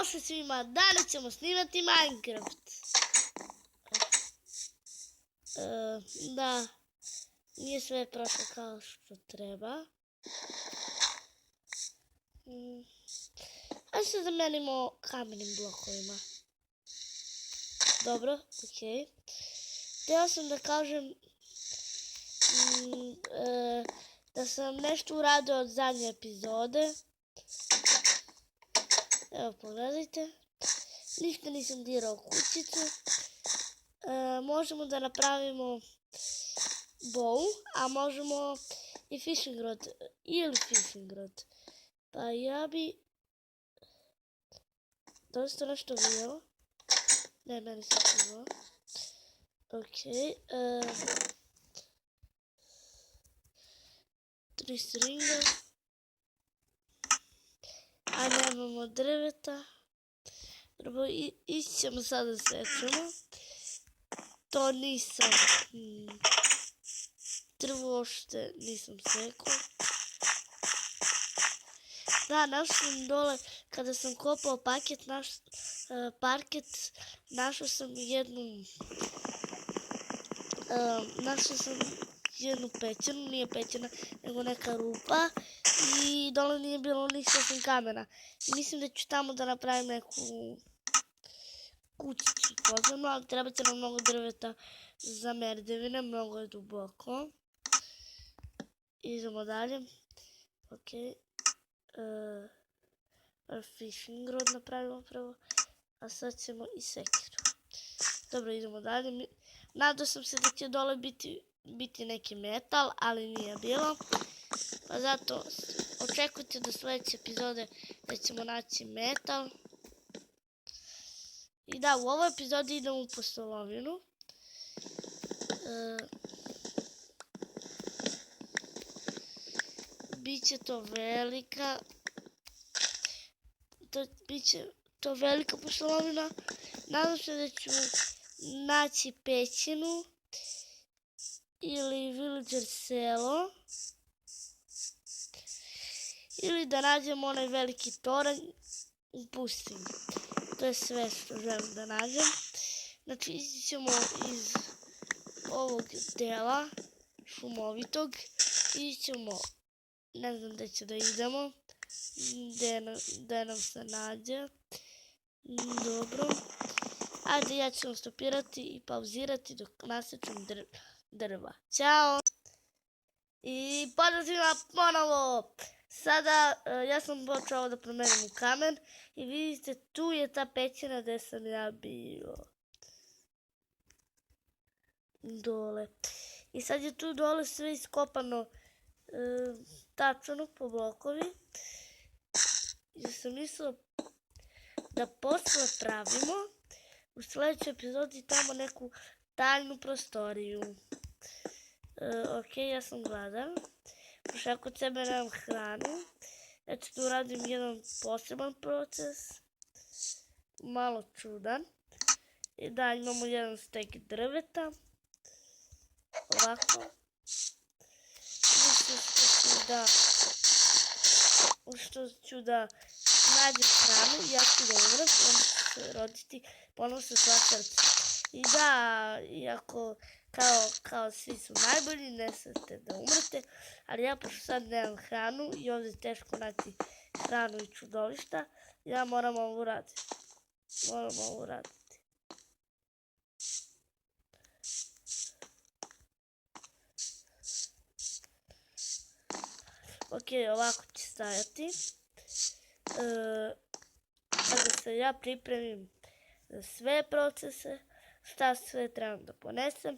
Ćao sa svima, danas ćemo snimati Minecraft. Da, nije sve prošlo kao što treba. Ajde se zamenimo kamenim blokovima. Dobro, okej. Htio sam da kažem da sam nešto uradio od zadnje epizode. Evo, pogledajte. Ništa nisam dirao kućicu. Možemo da napravimo bow, a možemo i fishing rod. Ili fishing rod. Pa ja bi... Da li ste nešto vidjelo? Ne, meni se čuo. Okej. 3 stringa. A nemamo drveta. Dobro, ići ćemo sada sečemo. To nisam... Drvo uopšte nisam sekao. Da, našao sam dole, kada sam kopao parket, našao sam jednu pećinu, nije pećina, nego neka rupa i dole nije bilo ništa osim kamena. I mislim da ću tamo da napravim neku kućicu podzemnu, ali treba će nam mnogo drveta za merdevine, mnogo je duboko. Idemo dalje. Okej. Fishing rod napravimo prvo, a sad ćemo i sekiru. Dobro, idemo dalje. Nadao sam se da će dole biti neki metal, ali nije bilo. Pa zato očekujte do sljedeće epizode da ćemo naći metal. I da, u ovoj epizodi idemo u pustolovinu. Biće to velika... Biće to velika pustolovina. Nadam se da ću naći pećinu ili villager selo ili da nađem onaj veliki toranj u pustinji. To je sve što želim da nađem. Znači, ići ćemo iz ovog dela šumovitog, ići ćemo, ne znam gdje će da idemo, gdje nam se nađe. Dobro. Ajde, ja ću vam stopirati i pauzirati dok nasečem drva. Ćao! I pozdrav svima ponovo! Sada, ja sam počeo ovo da promenim u kamen i vidite, tu je ta pećina gdje sam ja bio. Dole. I sad je tu dole sve iskopano tačno po blokovi. I sam mislila da posle pravimo u sljedećoj epizodi tamo neku tajnu prostoriju. Okej, ja sam gladan. Pošto ja kod sebe nemam hranu. Ja ću da uradim jedan poseban proces. Malo čudan. I da, imamo jedan stek drveta. Ovako. Što ću da nađem hranu, ja ću da umrem, on će se roditi, ponovno se sva srca. I da, iako kao svi su najbolji, ne smijete da umrete, ali ja pošto sad nemam hranu i ovdje je teško naći hranu i čudovišta, ja moram ovo uraditi. Okej, ovako će stajati. Kada se ja pripremim za sve procese, šta sve trebam da ponesem,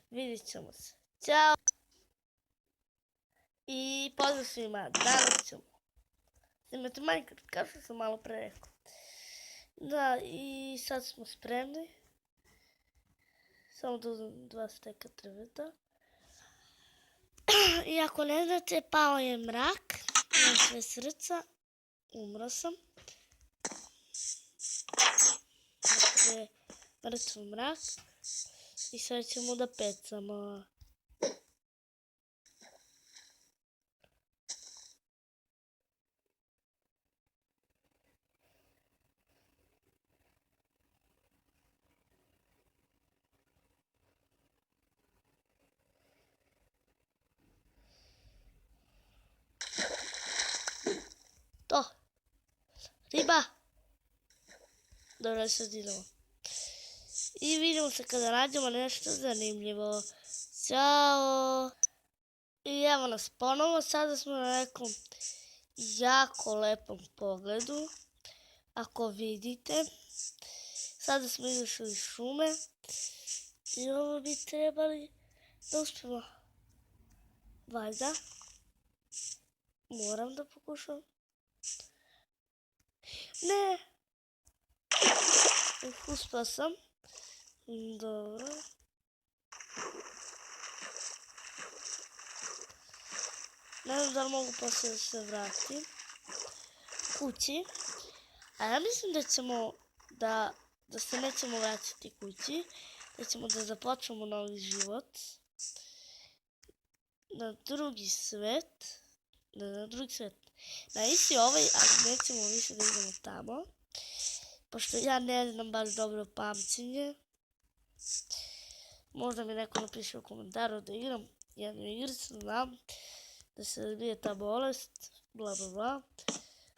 vidit ćemo se. Ćao! I pozdrav svima, danas ćemo snimati Minecraft, kao što sam malo pre rekao. Da, i sad smo spremni. Samo da uzmem 2 steka drveta. I ako ne znate, pao je mrak, imam sve srca, umro sam. Dakle, mrtvo mrak. I sad ćemo da pecamo. Riba! Dobro, sad idemo. I vidimo se kada nađemo nešto zanimljivo. Ćao! I evo nas ponovo, sada smo na nekom jako lepom pogledu. Ako vidite, sada smo izašli iz šume i ovo bi trebali da uspijemo. Valjda. Moram da pokušam. Ne! Uspio sam. Dobro. Ne znam da li mogu poslije da se vratim kući. A ja mislim da ćemo da se nećemo vratiti kući. Da ćemo da započnemo novi život. Na drugi svet. Na isti ovaj, ali nećemo više da idemo tamo. Pošto ja ne znam baš dobro pamćenje. Možda mi neko napiše u komentaru da igram jednu igricu, znam da se razbije ta bolest, bla bla bla.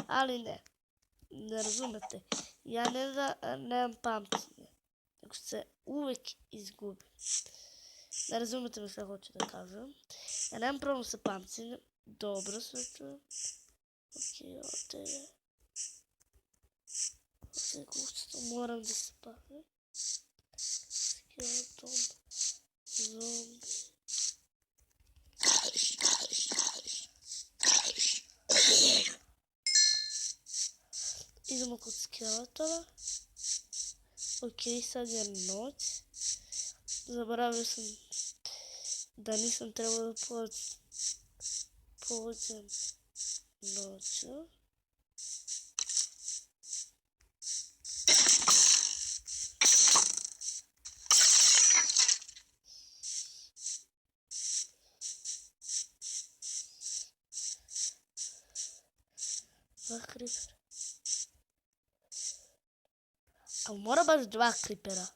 Ali ne razumete. Ja nemam pamćenje, nego se uvek izgubim. Ne razumete mi šta hoću da kažem. Ja nemam problem sa pamćenjem. Dobro sve čujem. Ok, ovdje je. Ovdje je gusto, moram da se bavim. Skeleton, zombi. Idemo kod skeletona. Ok, sad je noć. Zaboravio sam da nisam trebao da pođem noću. Dva kripera. Ali mora baš dva kripera.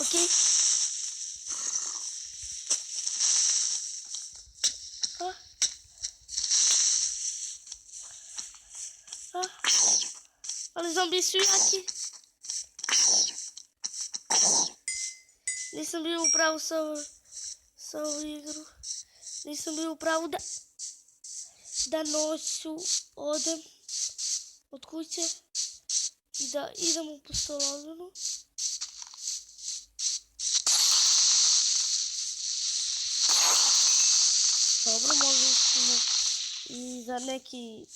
Ok. Ali zombi su jaki. Nisam bio u pravu sa ovu igru. Nisam bio u pravu da noću odem od kuće i da idem u pustolovinu. Dobro, možda ćemo i za neki,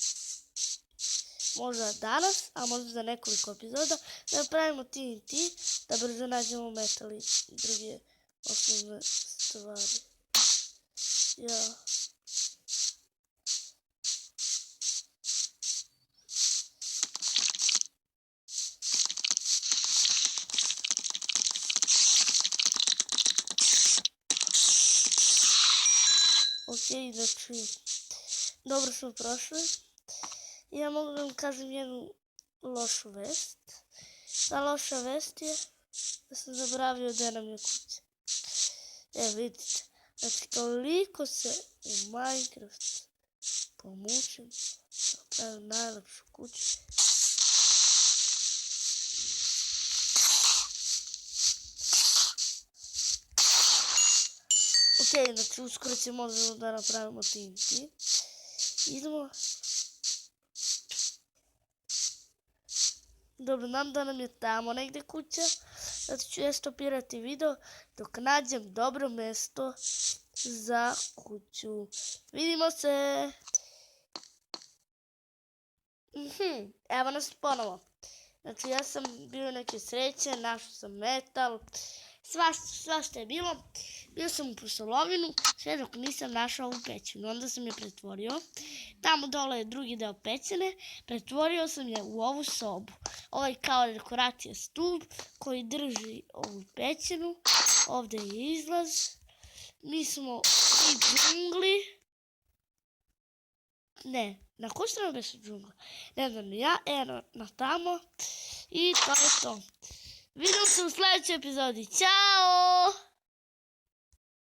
možda danas, a možda za nekoliko epizoda, da napravimo TNT, da brzo nađemo metal i druge osnovne stvari. Ja. Ok, znači, dobro smo prošli. Ja mogu da vam kažem jednu lošu vest. Ta loša vest je da sam zaboravio da nam je kuća. Vidite, znači toliko se u Minecraft pomučim da pravim najlepšu kuću. Ok, znači uskoro ćemo da napravimo TNT. Idemo. Dobro, znam da nam je tamo negdje kuća. Zato ću ja stopirati video dok nađem dobro mjesto za kuću. Vidimo se! Evo nas ponovo. Znači ja sam bio neke sreće, našao sam metal. Svašta je bilo. Bio sam u pustolovinu, sve dok nisam našao ovu pećinu. Onda sam je pretvorio. Tamo dole je drugi deo pećine. Pretvorio sam je u ovu sobu. Ovo je kao dekoracija stub koji drži ovu pećinu. Ovdje je izlaz. Mi smo u džungli. Ne, na koju stranu beše džungla? Ne znam ja, eno na tamo. I to je to. Vidimo se u sljedećoj epizodi. Ćao!